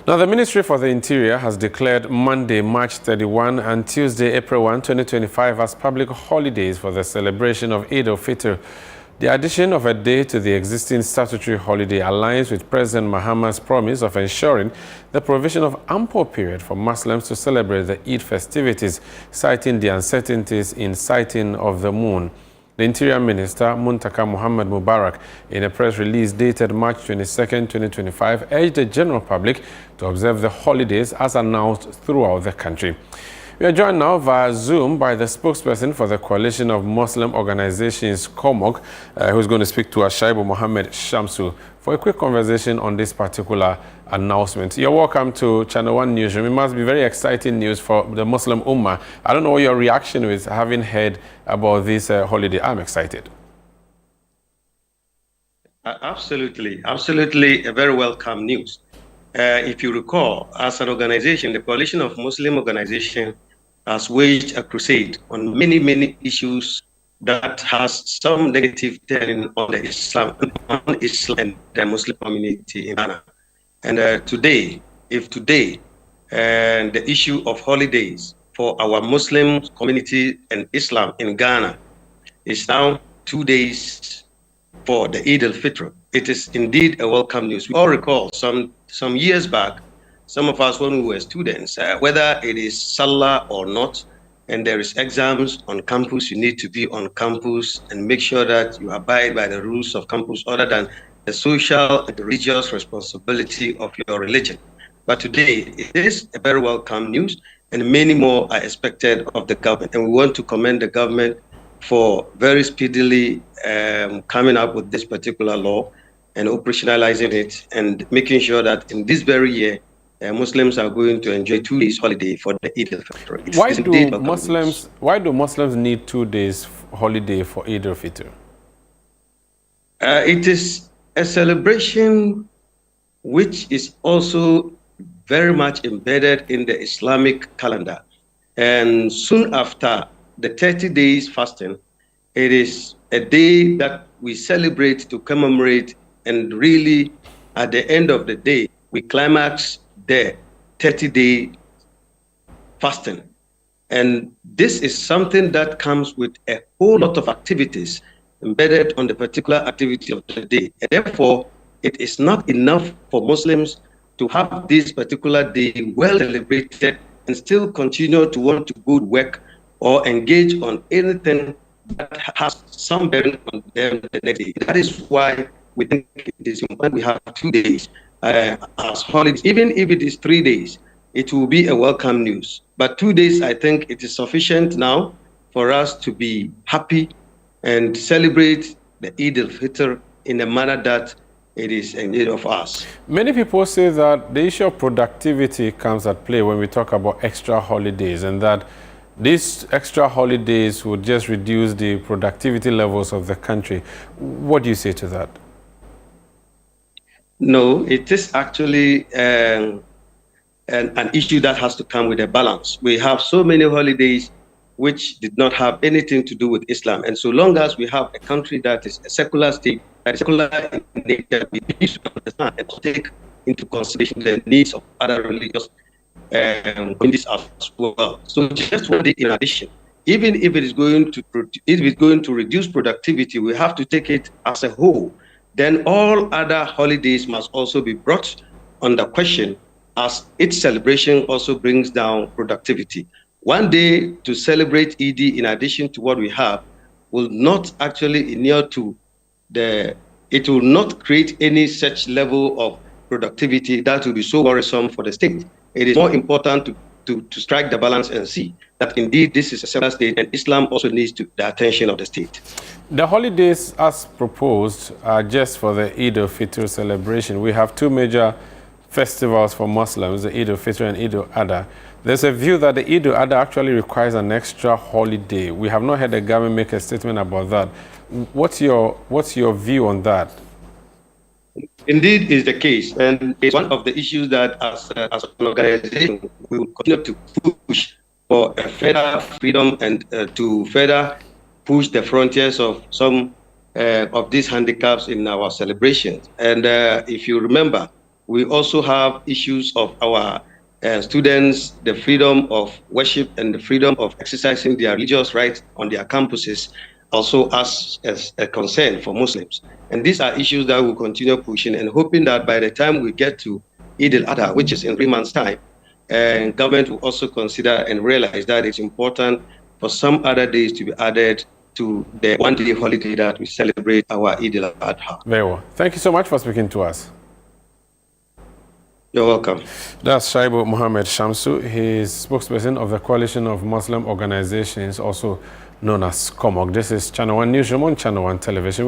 Now, the Ministry for the Interior has declared Monday, March 31 and Tuesday, April 1, 2025 as public holidays for the celebration of Eid-Fitr. The addition of a day to the existing statutory holiday aligns with President Mahama's promise of ensuring the provision of ample period for Muslims to celebrate the Eid festivities, citing the uncertainties in sighting of the moon. The Interior Minister, Muntaka Muhammad Mubarak, in a press release dated March 22, 2025, urged the general public to observe the holidays as announced throughout the country. We are joined now via Zoom by the spokesperson for the Coalition of Muslim Organizations, COMOG, who is going to speak to us, Shaibu Mohammed Shamsu, for a quick conversation on this particular announcement. You're welcome to ChannelOne Newsroom. It must be very exciting news for the Muslim Ummah. I don't know what your reaction is having heard about this holiday. I'm excited. Absolutely a very welcome news. If you recall, as an organization, the Coalition of Muslim Organizations has waged a crusade on many issues that has some negative turning on the Islam and the Muslim community in Ghana. And today, the issue of holidays for our Muslim community and Islam in Ghana is now 2 days for the Eid-Fitr. It is indeed a welcome news. We all recall some years back, some of us when we were students, whether it is Salah or not, and there is exams on campus, you need to be on campus and make sure that you abide by the rules of campus other than the social and religious responsibility of your religion. But today, it is a very welcome news, and many more are expected of the government. And we want to commend the government for very speedily coming up with this particular law and operationalizing it and making sure that in this very year, Muslims are going to enjoy 2 days holiday for the Eid-Fitr. Why do Muslims need 2 days holiday for Eid-Fitr? It is a celebration which is also very much embedded in the Islamic calendar. And soon after the 30 days fasting, it is a day that we celebrate to commemorate, and really at the end of the day, we climax the 30-day fasting. And this is something that comes with a whole lot of activities embedded on the particular activity of the day. And therefore, it is not enough for Muslims to have this particular day well celebrated and still continue to want to go to work or engage on anything that has some bearing on them the next day. That is why we think it is important we have 2 days as holidays. Even if it is 3 days, it will be a welcome news. But 2 days, I think it is sufficient now for us to be happy and celebrate the Eid-Fitr in a manner that it is in need of us. Many people say that the issue of productivity comes at play when we talk about extra holidays, and that these extra holidays would just reduce the productivity levels of the country. What do you say to that? No, it is actually an issue that has to come with a balance. We have so many holidays which did not have anything to do with Islam. And so long as we have a country that is a secular state, that is secular in nature, we need to understand and take into consideration the needs of other religious communities as well. So just one day in addition, even if it is going to reduce productivity, we have to take it as a whole. Then all other holidays must also be brought under question, as its celebration also brings down productivity. One day to celebrate Eid in addition to what we have will not actually inure to it will not create any such level of productivity that will be so worrisome for the state. It is more important to strike the balance and see that indeed this is a secular state, and Islam also needs the attention of the state. The holidays as proposed are just for the Eid-Fitr celebration. We have 2 major festivals for Muslims, the Eid-Fitr and Eid-Adha. There's a view that the Eid-Adha actually requires an extra holiday. We have not heard the government make a statement about that. What's your view on that? Indeed is the case, and it's one of the issues that as an organization we will continue to push for a further freedom and to further push the frontiers of some of these handicaps in our celebrations. And if you remember, We also have issues of our students, the freedom of worship and the freedom of exercising their religious rights on their campuses, also as a concern for Muslims. And these are issues that we'll continue pushing and hoping that by the time we get to Eid al-Adha, which is in 3 months' time, and government will also consider and realize that it's important for some other days to be added to the one-day holiday that we celebrate our Eid al-Adha. Very well. Thank you so much for speaking to us. You're welcome. That's Shaibu Mohammed Shamsu. He is spokesperson of the Coalition of Muslim Organizations, also known as COMOG. This is Channel One Newsroom on Channel One Television.